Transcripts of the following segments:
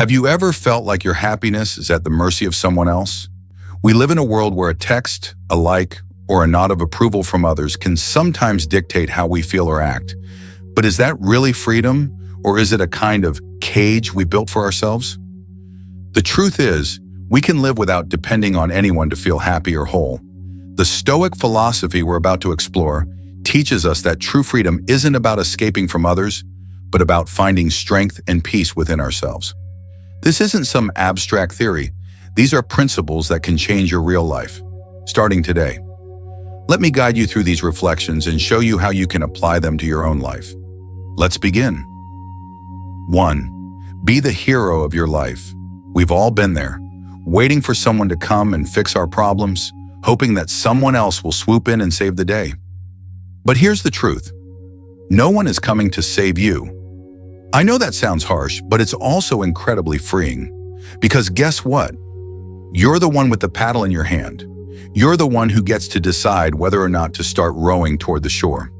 Have you ever felt like your happiness is at the mercy of someone else? We live in a world where a text, a like, or a nod of approval from others can sometimes dictate how we feel or act. But is that really freedom, or is it a kind of cage we built for ourselves? The truth is, we can live without depending on anyone to feel happy or whole. The Stoic philosophy we're about to explore teaches us that true freedom isn't about escaping from others, but about finding strength and peace within ourselves. This isn't some abstract theory. These are principles that can change your real life, starting today. Let me guide you through these reflections and show you how you can apply them to your own life. Let's begin. 1. Be the hero of your life. We've all been there, waiting for someone to come and fix our problems, hoping that someone else will swoop in and save the day. But here's the truth. No one is coming to save you. I know that sounds harsh, but it's also incredibly freeing. Because guess what? You're the one with the paddle in your hand. You're the one who gets to decide whether or not to start rowing toward the shore.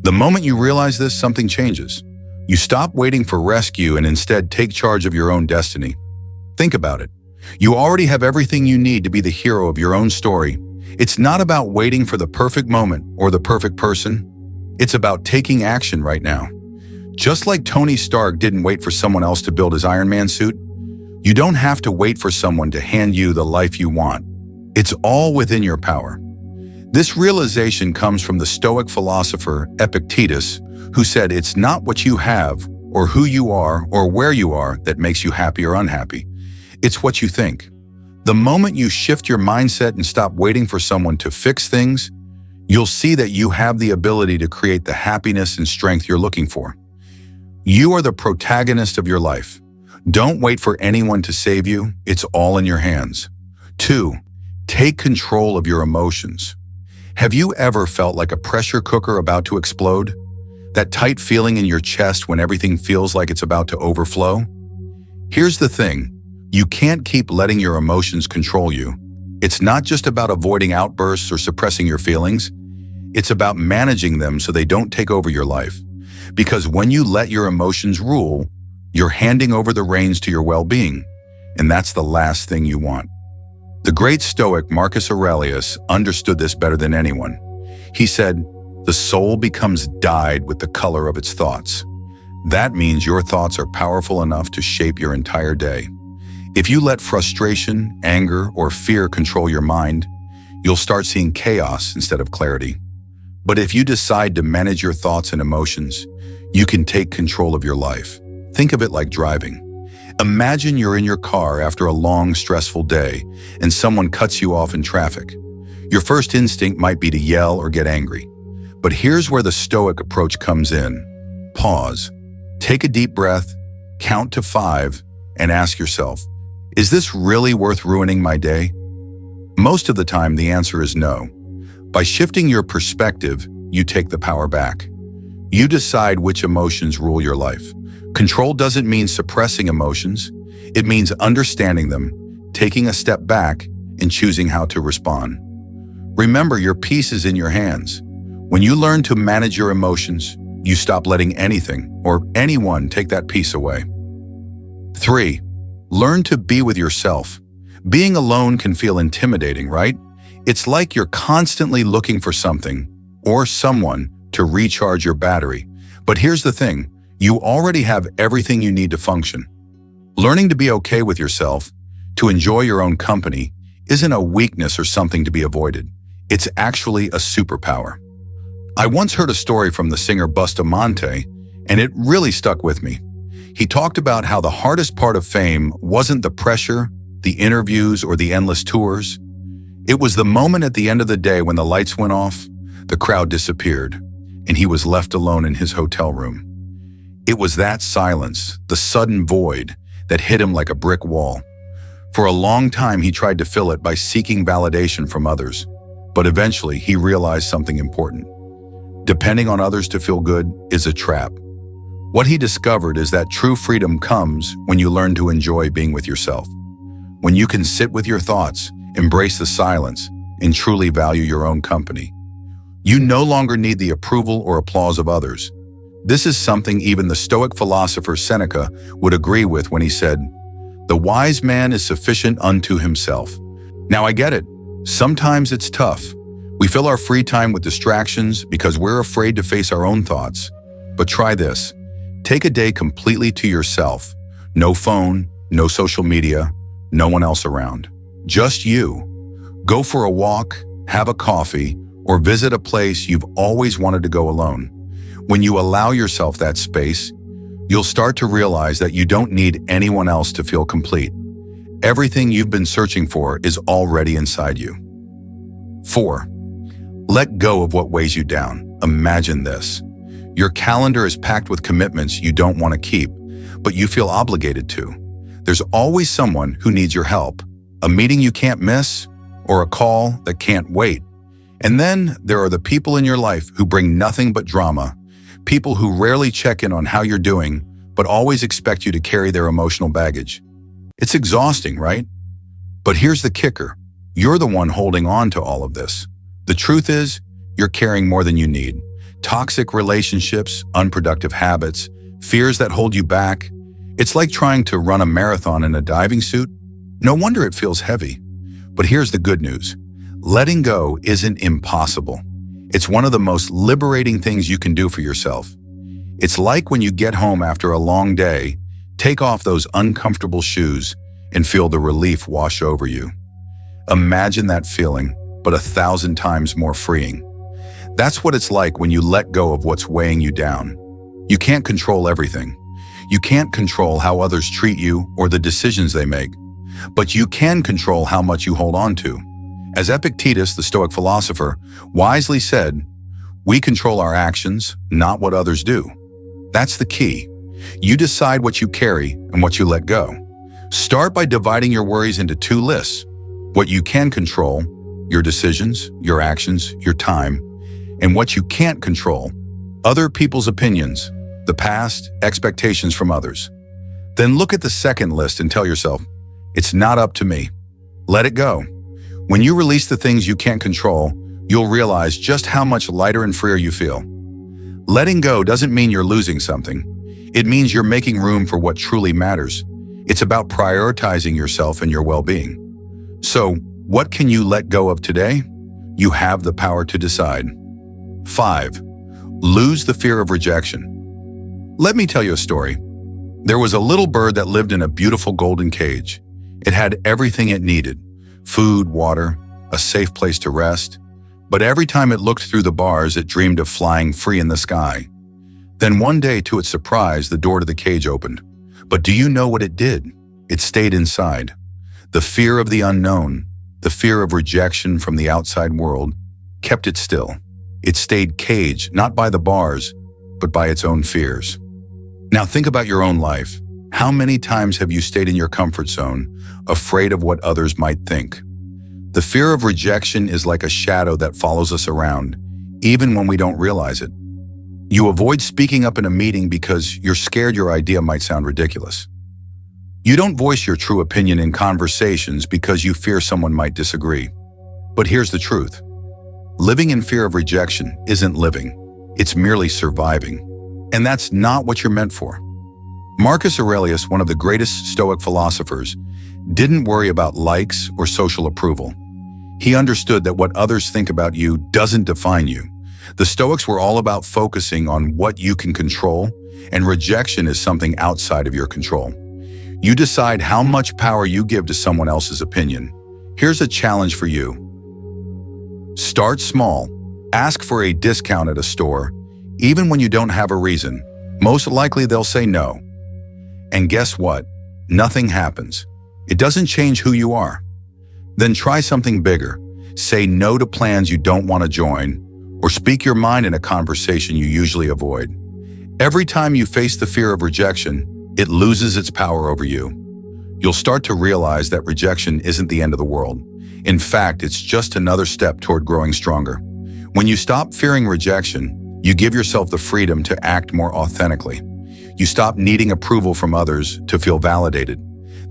The moment you realize this, something changes. You stop waiting for rescue and instead take charge of your own destiny. Think about it. You already have everything you need to be the hero of your own story. It's not about waiting for the perfect moment or the perfect person. It's about taking action right now. Just like Tony Stark didn't wait for someone else to build his Iron Man suit, you don't have to wait for someone to hand you the life you want. It's all within your power. This realization comes from the Stoic philosopher Epictetus, who said it's not what you have or who you are or where you are that makes you happy or unhappy. It's what you think. The moment you shift your mindset and stop waiting for someone to fix things, you'll see that you have the ability to create the happiness and strength you're looking for. You are the protagonist of your life. Don't wait for anyone to save you. It's all in your hands. 2. Take control of your emotions. Have you ever felt like a pressure cooker about to explode? That tight feeling in your chest when everything feels like it's about to overflow? Here's the thing. You can't keep letting your emotions control you. It's not just about avoiding outbursts or suppressing your feelings. It's about managing them so they don't take over your life. Because when you let your emotions rule, you're handing over the reins to your well-being, and that's the last thing you want. The great Stoic Marcus Aurelius understood this better than anyone. He said, "The soul becomes dyed with the color of its thoughts." That means your thoughts are powerful enough to shape your entire day. If you let frustration, anger, or fear control your mind, you'll start seeing chaos instead of clarity. But if you decide to manage your thoughts and emotions, you can take control of your life. Think of it like driving. Imagine you're in your car after a long, stressful day, and someone cuts you off in traffic. Your first instinct might be to yell or get angry. But here's where the Stoic approach comes in. Pause. Take a deep breath, count to 5, and ask yourself, is this really worth ruining my day? Most of the time, the answer is no. By shifting your perspective, you take the power back. You decide which emotions rule your life. Control doesn't mean suppressing emotions. It means understanding them, taking a step back, and choosing how to respond. Remember, your peace is in your hands. When you learn to manage your emotions, you stop letting anything or anyone take that peace away. 3. Learn to be with yourself. Being alone can feel intimidating, right? It's like you're constantly looking for something or someone to recharge your battery. But here's the thing, you already have everything you need to function. Learning to be okay with yourself, to enjoy your own company, isn't a weakness or something to be avoided. It's actually a superpower. I once heard a story from the singer Bustamante, and it really stuck with me. He talked about how the hardest part of fame wasn't the pressure, the interviews, or the endless tours. It was the moment at the end of the day when the lights went off, the crowd disappeared, and he was left alone in his hotel room. It was that silence, the sudden void, that hit him like a brick wall. For a long time, he tried to fill it by seeking validation from others, but eventually he realized something important. Depending on others to feel good is a trap. What he discovered is that true freedom comes when you learn to enjoy being with yourself. When you can sit with your thoughts, embrace the silence, and truly value your own company. You no longer need the approval or applause of others. This is something even the Stoic philosopher Seneca would agree with when he said, The wise man is sufficient unto himself. Now I get it. Sometimes it's tough. We fill our free time with distractions because we're afraid to face our own thoughts. But try this. Take a day completely to yourself. No phone, no social media, no one else around. Just you. Go for a walk, have a coffee, or visit a place you've always wanted to go alone. When you allow yourself that space, you'll start to realize that you don't need anyone else to feel complete. Everything you've been searching for is already inside you. 4. Let go of what weighs you down. Imagine this. Your calendar is packed with commitments you don't want to keep, but you feel obligated to. There's always someone who needs your help, a meeting you can't miss, or a call that can't wait. And then there are the people in your life who bring nothing but drama, people who rarely check in on how you're doing, but always expect you to carry their emotional baggage. It's exhausting, right? But here's the kicker. You're the one holding on to all of this. The truth is, you're carrying more than you need. Toxic relationships, unproductive habits, fears that hold you back. It's like trying to run a marathon in a diving suit. No wonder it feels heavy. But here's the good news. Letting go isn't impossible. It's one of the most liberating things you can do for yourself. It's like when you get home after a long day, take off those uncomfortable shoes and feel the relief wash over you. Imagine that feeling, but 1,000 times more freeing. That's what it's like when you let go of what's weighing you down. You can't control everything. You can't control how others treat you or the decisions they make, but you can control how much you hold on to. As Epictetus, the Stoic philosopher, wisely said, "We control our actions, not what others do." That's the key. You decide what you carry and what you let go. Start by dividing your worries into 2 lists. What you can control, your decisions, your actions, your time, and what you can't control, other people's opinions, the past, expectations from others. Then look at the second list and tell yourself, it's not up to me. Let it go. When you release the things you can't control, you'll realize just how much lighter and freer you feel. Letting go doesn't mean you're losing something. It means you're making room for what truly matters. It's about prioritizing yourself and your well-being. So, what can you let go of today? You have the power to decide. 5. Lose the fear of rejection. Let me tell you a story. There was a little bird that lived in a beautiful golden cage. It had everything it needed: food, water, a safe place to rest. But every time it looked through the bars, it dreamed of flying free in the sky. Then one day, to its surprise, the door to the cage opened. But do you know what it did? It stayed inside. The fear of the unknown, the fear of rejection from the outside world, kept it still. It stayed caged, not by the bars, but by its own fears. Now think about your own life. How many times have you stayed in your comfort zone, afraid of what others might think? The fear of rejection is like a shadow that follows us around, even when we don't realize it. You avoid speaking up in a meeting because you're scared your idea might sound ridiculous. You don't voice your true opinion in conversations because you fear someone might disagree. But here's the truth. Living in fear of rejection isn't living. It's merely surviving. And that's not what you're meant for. Marcus Aurelius, one of the greatest Stoic philosophers, didn't worry about likes or social approval. He understood that what others think about you doesn't define you. The Stoics were all about focusing on what you can control, and rejection is something outside of your control. You decide how much power you give to someone else's opinion. Here's a challenge for you. Start small. Ask for a discount at a store, even when you don't have a reason. Most likely they'll say no. And guess what? Nothing happens. It doesn't change who you are. Then try something bigger. Say no to plans you don't want to join, or speak your mind in a conversation you usually avoid. Every time you face the fear of rejection, it loses its power over you. You'll start to realize that rejection isn't the end of the world. In fact, it's just another step toward growing stronger. When you stop fearing rejection, you give yourself the freedom to act more authentically. You stop needing approval from others to feel validated.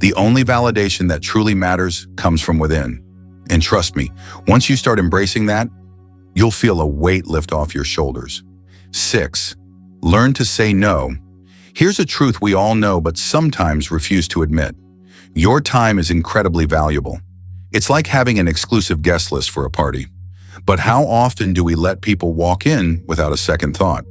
The only validation that truly matters comes from within. And trust me, once you start embracing that, you'll feel a weight lift off your shoulders. 6. Learn to say no. Here's a truth we all know but sometimes refuse to admit. Your time is incredibly valuable. It's like having an exclusive guest list for a party. But how often do we let people walk in without a second thought?